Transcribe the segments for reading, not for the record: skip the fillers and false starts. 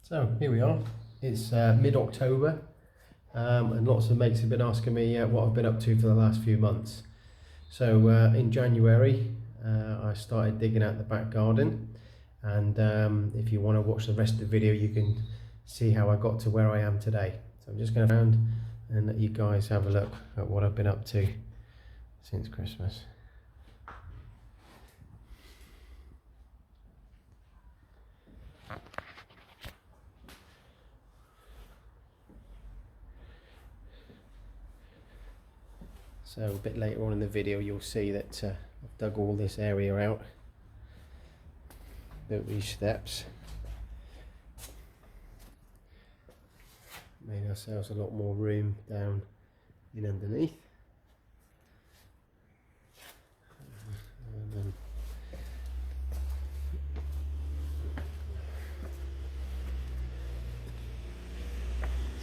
So here we are, it's mid-October, and lots of mates have been asking me what I've been up to for the last few months. So in January I started digging out the back garden, and if you want to watch the rest of the video you can see how I got to where I am today. So I'm just going to round and let you guys have a look at what I've been up to since Christmas. So a bit later on in the video you'll see that I've dug all this area out, built these steps, made ourselves a lot more room down in underneath. And then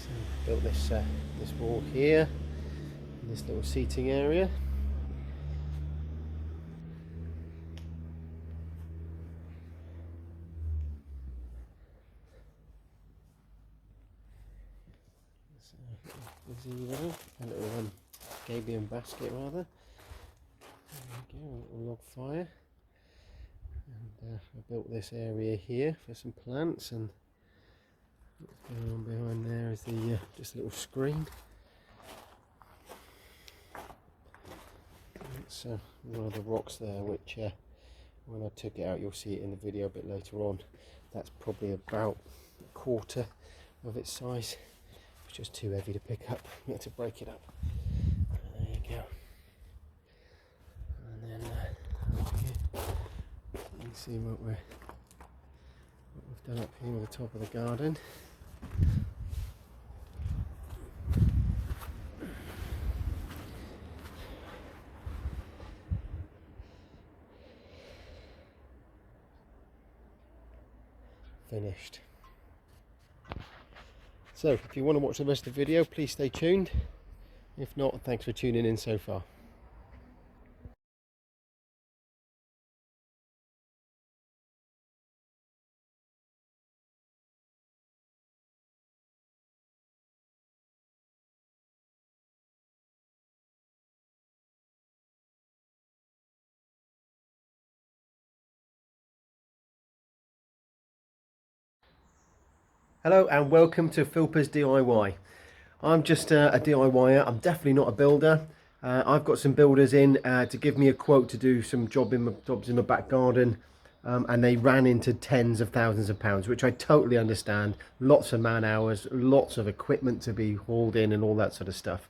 so built this wall here, this little seating area. So, gazebo, a little gabion basket rather. There we go, a little log fire. And I built this area here for some plants, and what's going on behind there is the just a little screen. That's one of the rocks there, which when I took it out, you'll see it in the video a bit later on. That's probably about a quarter of its size. It's just too heavy to pick up. You have to break it up. There you go. And then you can see what we've done up here at the top of the garden. Finished. So if you want to watch the rest of the video, please stay tuned. If not, thanks for tuning in so far. Hello and welcome to Philpa's DIY. I'm just a DIYer, I'm definitely not a builder. I've got some builders in to give me a quote to do some jobs in my back garden, and they ran into tens of thousands of pounds, which I totally understand. Lots of man hours, lots of equipment to be hauled in and all that sort of stuff.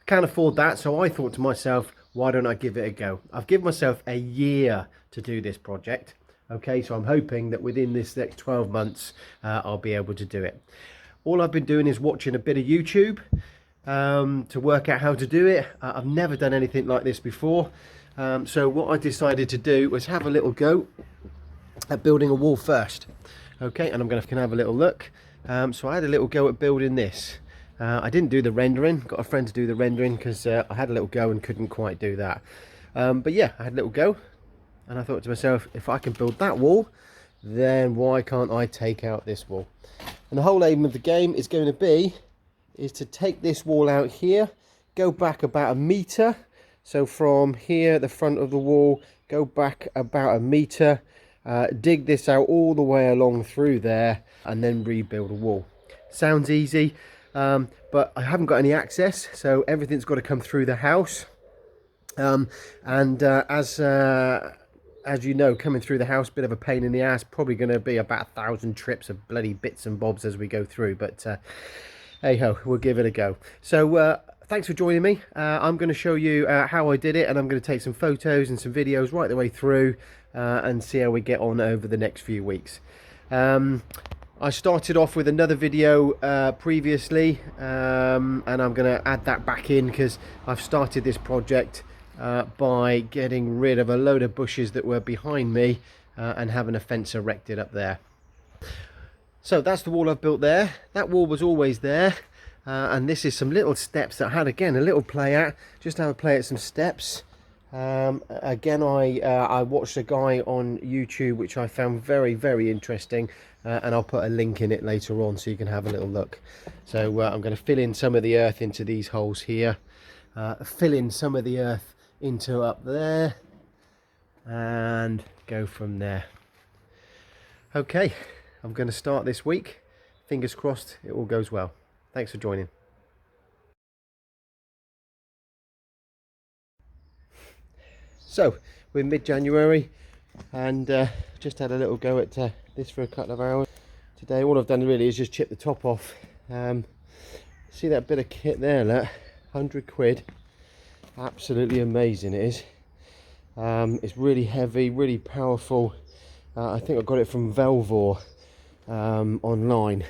Can't afford that, so I thought to myself, why don't I give it a go? I've given myself a year to do this project. Okay, so I'm hoping that within this next 12 months I'll be able to do it. All I've been doing is watching a bit of YouTube to work out how to do it. I've never done anything like this before, so what I decided to do was have a little go at building a wall first. Okay, and I'm going to have a little look. So I had a little go at building this. I didn't do the rendering, got a friend to do the rendering because I had a little go and couldn't quite do that. But yeah, I had a little go. And I thought to myself, if I can build that wall, then why can't I take out this wall? And the whole aim of the game is going to be to take this wall out here, go back about a metre. So from here, the front of the wall, go back about a metre, dig this out all the way along through there, and then rebuild a wall. Sounds easy, but I haven't got any access, so everything's got to come through the house. As you know, coming through the house, bit of a pain in the ass. Probably going to be about 1,000 trips of bloody bits and bobs as we go through. But hey ho, we'll give it a go. So thanks for joining me. I'm going to show you how I did it, and I'm going to take some photos and some videos right the way through and see how we get on over the next few weeks. I started off with another video previously, and I'm going to add that back in because I've started this project by getting rid of a load of bushes that were behind me and having a fence erected up there. So that's the wall I've built there. That wall was always there, and this is some little steps that I had, again, a little play at, just have a play at some steps. Again, I watched a guy on YouTube which I found very, very interesting, and I'll put a link in it later on so you can have a little look. So I'm going to fill in some of the earth into these holes here, fill in some of the earth into up there, and go from there. Okay, I'm going to start this week. Fingers crossed it all goes well. Thanks for joining. So we're mid-January, and just had a little go at this for a couple of hours today. All I've done really is just chip the top off. See that bit of kit there, look, 100 quid. Absolutely amazing it is. It's really heavy, really powerful. I think I got it from Velvor online.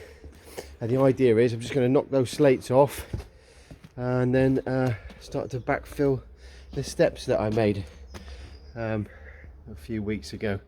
And the idea is I'm just going to knock those slates off and then start to backfill the steps that I made a few weeks ago.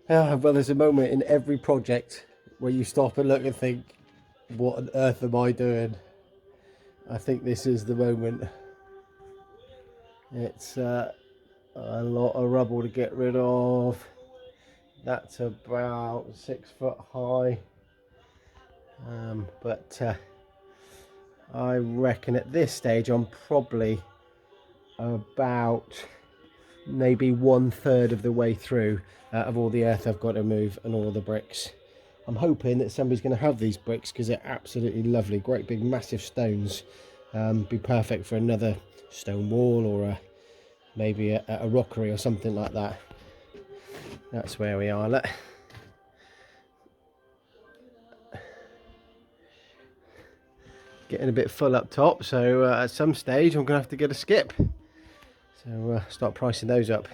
Well, there's a moment in every project where you stop and look and think, what on earth am I doing? I think this is the moment. It's a lot of rubble to get rid of. That's about 6 foot high. But I reckon at this stage I'm probably about maybe 1/3 of the way through of all the earth I've got to move and all the bricks. I'm hoping that somebody's going to have these bricks because they're absolutely lovely, great big massive stones. Be perfect for another stone wall or maybe a rockery or something like that. That's where we are. Look. Getting a bit full up top, so at some stage I'm going to have to get a skip. So start pricing those up.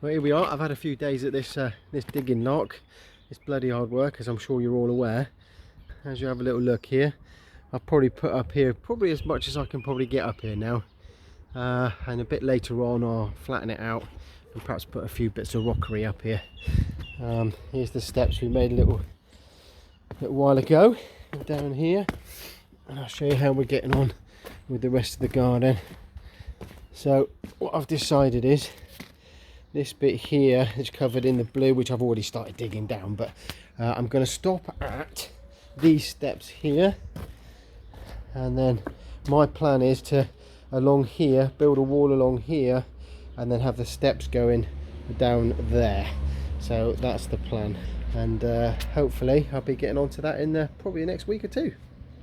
Well, here we are. I've had a few days at this this digging lark. It's bloody hard work, as I'm sure you're all aware. As you have a little look here, I've probably put up here probably as much as I can probably get up here now. And a bit later on I'll flatten it out and perhaps put a few bits of rockery up here. Here's the steps we made a little while ago down here, and I'll show you how we're getting on with the rest of the garden. So what I've decided is this bit here is covered in the blue, which I've already started digging down, but I'm going to stop at these steps here, and then my plan is to along here build a wall along here and then have the steps going down there. So that's the plan, and hopefully I'll be getting onto that in probably the next week or two.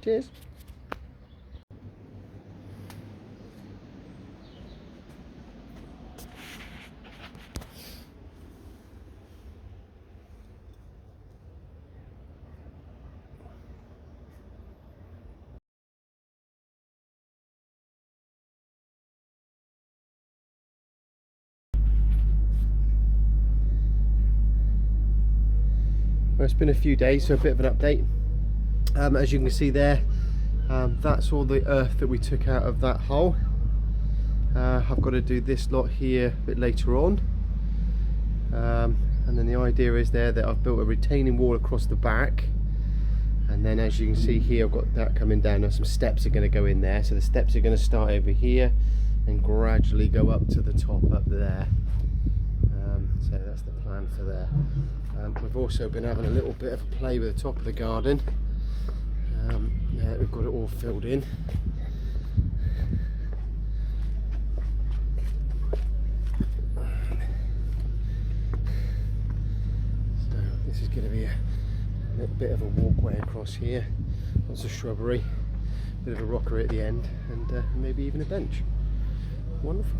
Cheers. Well, it's been a few days, so a bit of an update. As you can see there, that's all the earth that we took out of that hole. I've got to do this lot here a bit later on, and then the idea is there that I've built a retaining wall across the back, and then as you can see here I've got that coming down. Now some steps are going to go in there, so the steps are going to start over here and gradually go up to the top up there. So that's the plan for there. We've also been having a little bit of a play with the top of the garden. Now that we've got it all filled in. So this is going to be a little bit of a walkway across here. Lots of shrubbery, bit of a rockery at the end, and maybe even a bench. Wonderful.